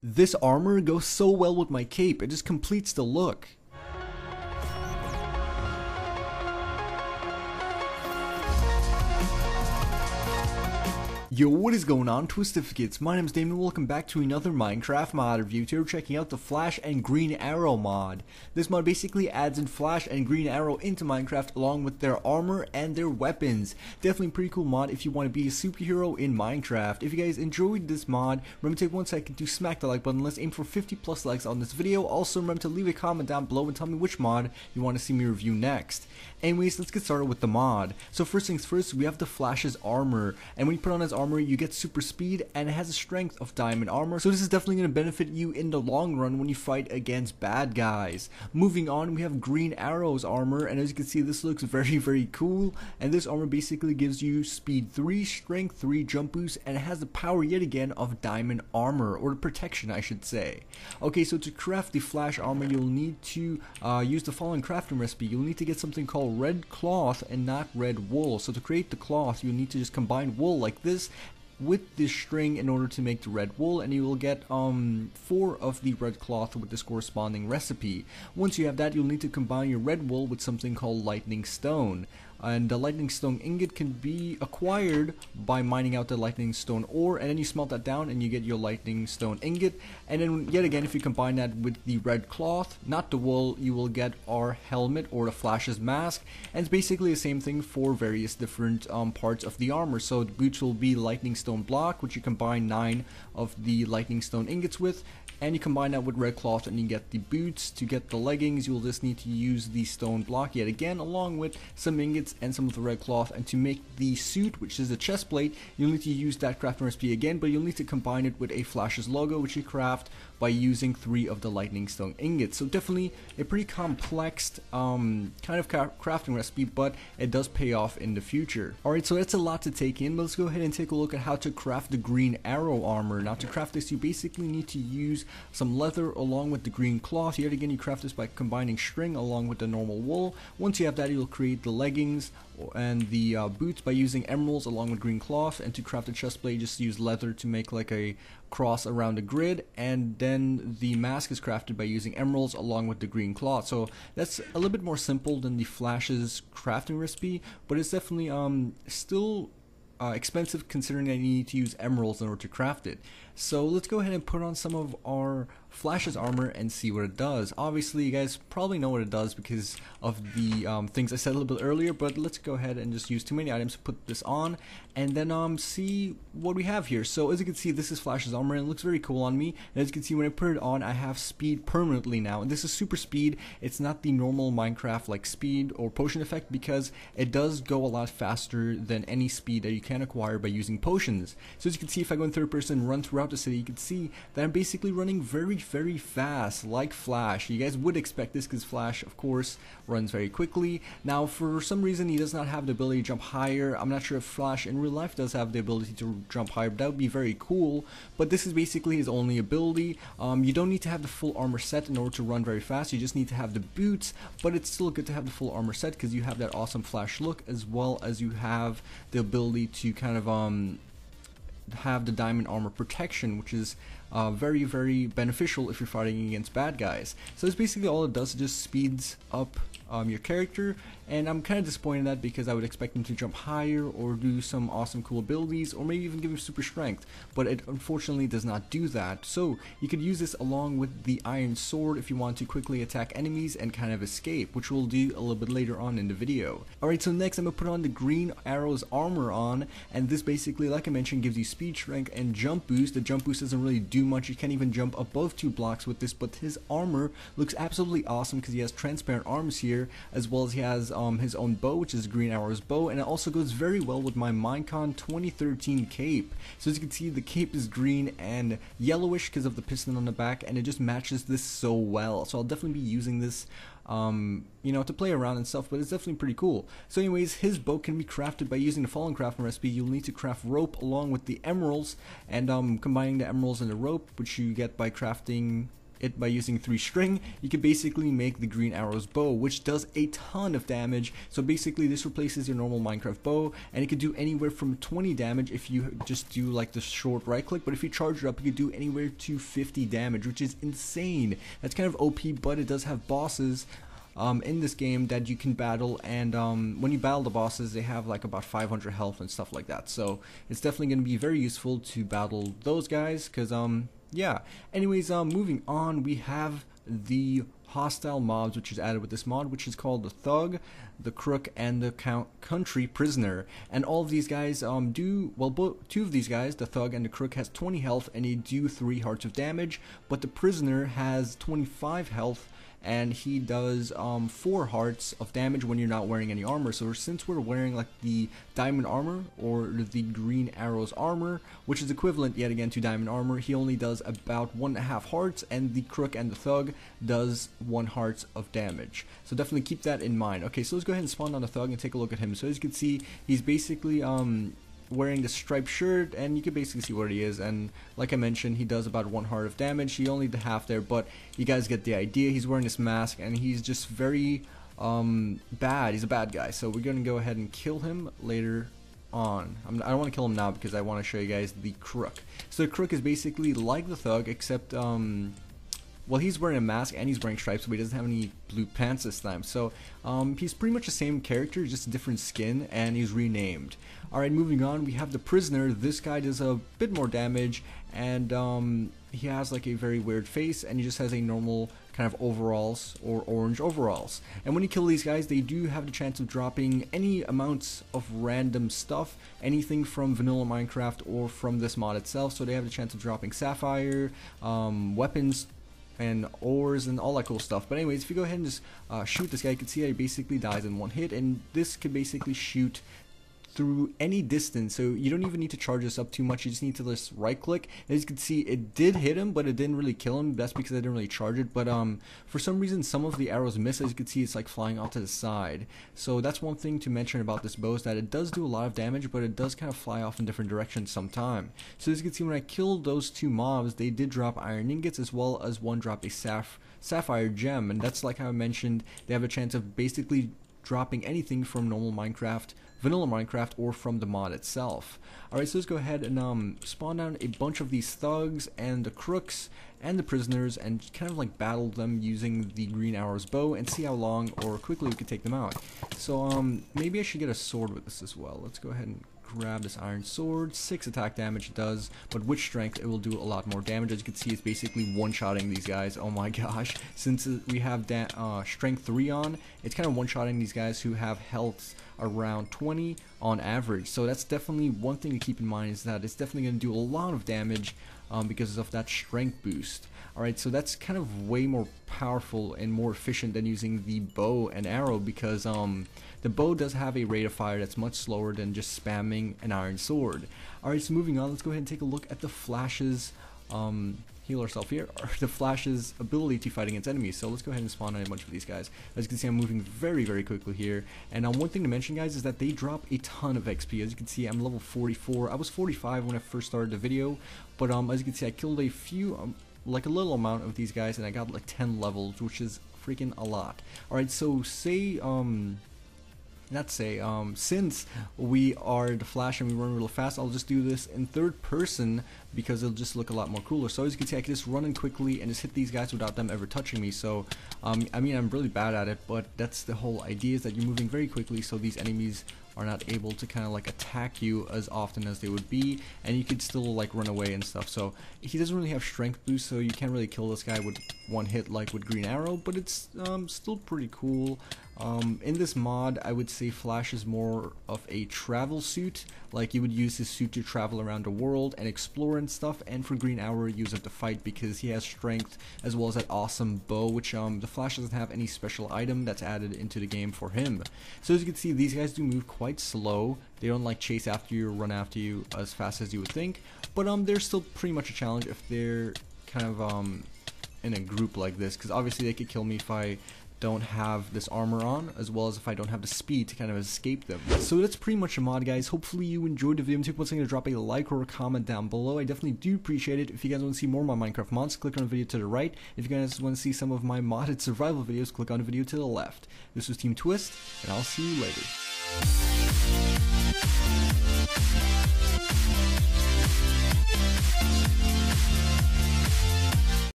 This armor goes so well with my cape, it just completes the look. Yo, what is going on, Twistificates? My name is Damon, welcome back to another Minecraft mod review. Today we're checking out the Flash and Green Arrow mod. This mod basically adds in Flash and Green Arrow into Minecraft along with their armor and their weapons. Definitely a pretty cool mod if you want to be a superhero in Minecraft. If you guys enjoyed this mod, remember to take 1 second to smack the like button. Let's aim for 50 plus likes on this video. Also remember to leave a comment down below and tell me which mod you want to see me review next. Anyways, let's get started with the mod. So first things first, we have the Flash's armor, and when you put on his armor, you get super speed, and it has a strength of diamond armor, so this is definitely going to benefit you in the long run when you fight against bad guys. Moving on, we have Green Arrow's armor, and as you can see, this looks very cool, and this armor basically gives you speed 3, strength 3, jump boost, and it has the power yet again of diamond armor, or protection I should say. Okay, so to craft the Flash armor, you'll need to use the following crafting recipe. You'll need to get something called red cloth and not red wool. So to create the cloth, you'll need to just combine wool like this with this string in order to make the red wool, and you will get 4 of the red cloth with this corresponding recipe. Once you have that, you'll need to combine your red wool with something called lightning stone. And the lightning stone ingot can be acquired by mining out the lightning stone ore, and then you smelt that down and you get your lightning stone ingot. And then yet again, if you combine that with the red cloth, not the wool, you will get our helmet or the Flash's mask. And it's basically the same thing for various different parts of the armor. So the boots will be lightning stone block, which you combine 9 of the lightning stone ingots with, and you combine that with red cloth and you get the boots. To get the leggings, you'll just need to use the stone block yet again along with some ingots and some of the red cloth. And to make the suit, which is the chest plate, you'll need to use that crafting recipe again, but you'll need to combine it with a Flash's logo, which you craft by using 3 of the lightning stone ingots. So definitely a pretty complex kind of crafting recipe, but it does pay off in the future. Alright, so that's a lot to take in, but let's go ahead and take a look at how to craft the Green Arrow armor. Now to craft this, you basically need to use some leather along with the green cloth. Yet again, you craft this by combining string along with the normal wool. Once you have that, you'll create the leggings and the boots by using emeralds along with green cloth. And to craft the chest plate, just use leather to make like a cross around the grid, and then the mask is crafted by using emeralds along with the green cloth. So that's a little bit more simple than the Flash's crafting recipe, but it's definitely still expensive considering that you need to use emeralds in order to craft it. So let's go ahead and put on some of our Flash's armor and see what it does. Obviously you guys probably know what it does because of the things I said a little bit earlier, but let's go ahead and just use too many items to put this on and then see what we have here. So as you can see, this is Flash's armor and it looks very cool on me, and as you can see, when I put it on, I have speed permanently now, and this is super speed. It's not the normal Minecraft like speed or potion effect, because it does go a lot faster than any speed that you can acquire by using potions. So as you can see, if I go in third person and run throughout the city, you can see that I'm basically running very fast like Flash. You guys would expect this because Flash of course runs very quickly. Now for some reason he does not have the ability to jump higher. I'm not sure if Flash in real life does have the ability to jump higher, but that would be very cool, but this is basically his only ability. You don't need to have the full armor set in order to run very fast, you just need to have the boots, but it's still good to have the full armor set because you have that awesome Flash look, as well as you have the ability to kind of have the diamond armor protection, which is very beneficial if you're fighting against bad guys. So it's basically all it does. It just speeds up your character, and I'm kind of disappointed in that because I would expect him to jump higher or do some awesome cool abilities, or maybe even give him super strength, but it unfortunately does not do that. So you could use this along with the iron sword if you want to quickly attack enemies and kind of escape, which we'll do a little bit later on in the video. Alright, so next I'm going to put on the Green Arrow's armor on, and this basically, like I mentioned, gives you speed, strength, and jump boost. The jump boost doesn't really do much, you can't even jump above 2 blocks with this, but his armor looks absolutely awesome because he has transparent arms here, as well as he has his own bow, which is Green Arrow's bow, and it also goes very well with my Minecon 2013 cape. So as you can see, the cape is green and yellowish because of the piston on the back, and it just matches this so well. So I'll definitely be using this you know, to play around and stuff, but it's definitely pretty cool. So anyways, his bow can be crafted by using the following crafting recipe. You'll need to craft rope along with the emeralds, and combining the emeralds and the rope, which you get by crafting it by using 3 string, you can basically make the green arrow's bow, which does a ton of damage. So basically this replaces your normal Minecraft bow, and it could do anywhere from 20 damage if you just do like the short right click, but if you charge it up, you could do anywhere to 50 damage, which is insane. That's kind of OP, but it does have bosses in this game that you can battle, and when you battle the bosses, they have like about 500 health and stuff like that, so it's definitely going to be very useful to battle those guys, because yeah. Anyways, moving on, we have the hostile mobs which is added with this mod, which is called the Thug, the Crook, and the Country Prisoner. And all of these guys do, well, 2 of these guys, the Thug and the Crook, has 20 health and they do 3 hearts of damage, but the Prisoner has 25 health and he does 4 hearts of damage when you're not wearing any armor. So since we're wearing like the diamond armor or the green arrows armor, which is equivalent yet again to diamond armor, he only does about 1.5 hearts, and the Crook and the Thug does 1 hearts of damage. So definitely keep that in mind. Okay, so let's go ahead and spawn on the Thug and take a look at him. So as you can see, he's basically wearing the striped shirt, and you can basically see what he is, and like I mentioned, he does about 1 heart of damage. He only did half there, but you guys get the idea. He's wearing this mask and he's just very bad. He's a bad guy, so we're gonna go ahead and kill him later on. I don't want to kill him now because I want to show you guys the Crook. So the Crook is basically like the Thug, except well, he's wearing a mask and he's wearing stripes, but he doesn't have any blue pants this time. So he's pretty much the same character, just a different skin, and he's renamed. Alright, moving on, we have the Prisoner. This guy does a bit more damage, and he has like a very weird face, and he just has a normal kind of overalls or orange overalls. And when you kill these guys, they do have the chance of dropping any amounts of random stuff, anything from vanilla Minecraft or from this mod itself. So they have the chance of dropping sapphire, weapons, and ores and all that cool stuff. But anyways, if you go ahead and just shoot this guy, you can see that he basically dies in 1 hit, and this could basically shoot through any distance, so you don't even need to charge this up too much. You just need to just right click. As you can see, it did hit him, but it didn't really kill him. That's because I didn't really charge it, but for some reason some of the arrows miss. As you can see, it's like flying off to the side. So that's one thing to mention about this bow, is that it does do a lot of damage, but it does kind of fly off in different directions sometime. So as you can see, when I killed those 2 mobs, they did drop iron ingots, as well as one dropped a sapphire gem, and that's like how I mentioned, they have a chance of basically dropping anything from normal Minecraft, vanilla Minecraft, or from the mod itself. Alright, so let's go ahead and spawn down a bunch of these Thugs and the Crooks and the Prisoners, and kind of like battle them using the green arrows bow, and see how long or quickly we can take them out. So maybe I should get a sword with this as well. Let's go ahead and grab this iron sword. 6 attack damage it does, but with strength it will do a lot more damage. As you can see, it's basically one-shotting these guys. Oh my gosh, since we have strength 3 on, it's kind of one-shotting these guys who have health around 20 on average. So that's definitely one thing to keep in mind, is that it's definitely going to do a lot of damage because of that strength boost. Alright, so that's kind of way more powerful and more efficient than using the bow and arrow, because the bow does have a rate of fire that's much slower than just spamming an iron sword. Alright, so moving on, let's go ahead and take a look at the Flash's heal ourselves here, or the Flash's ability to fight against enemies. So let's go ahead and spawn on a bunch of these guys. As you can see, I'm moving very, very quickly here. And one thing to mention, guys, is that they drop a ton of XP. As you can see, I'm level 44. I was 45 when I first started the video, but as you can see, I killed a few, like a little amount of these guys, and I got like 10 levels, which is freaking a lot. Alright, so say, since we are the Flash and we run real fast, I'll just do this in 3rd person because it'll just look a lot more cooler. So as you can see, I can just run in quickly and just hit these guys without them ever touching me. So I mean, I'm really bad at it, but that's the whole idea, is that you're moving very quickly so these enemies are not able to kind of like attack you as often as they would be, and you could still like run away and stuff. So he doesn't really have strength boost, so you can't really kill this guy with 1 hit like with green arrow, but it's still pretty cool. In this mod, I would say Flash is more of a travel suit, like you would use his suit to travel around the world and explore and stuff, and for green arrow use it to fight because he has strength as well as that awesome bow, which the Flash doesn't have any special item that's added into the game for him. So as you can see, these guys do move quite slow. They don't like chase after you or run after you as fast as you would think, but they're still pretty much a challenge if they're kind of in a group like this, because obviously they could kill me if I don't have this armor on, as well as if I don't have the speed to kind of escape them. So that's pretty much a mod, guys. Hopefully you enjoyed the video. Take one second to drop a like or a comment down below. I definitely do appreciate it. If you guys want to see more of my Minecraft mods, click on the video to the right. If you guys want to see some of my modded survival videos, click on the video to the left. This was Team Twist, and I'll see you later.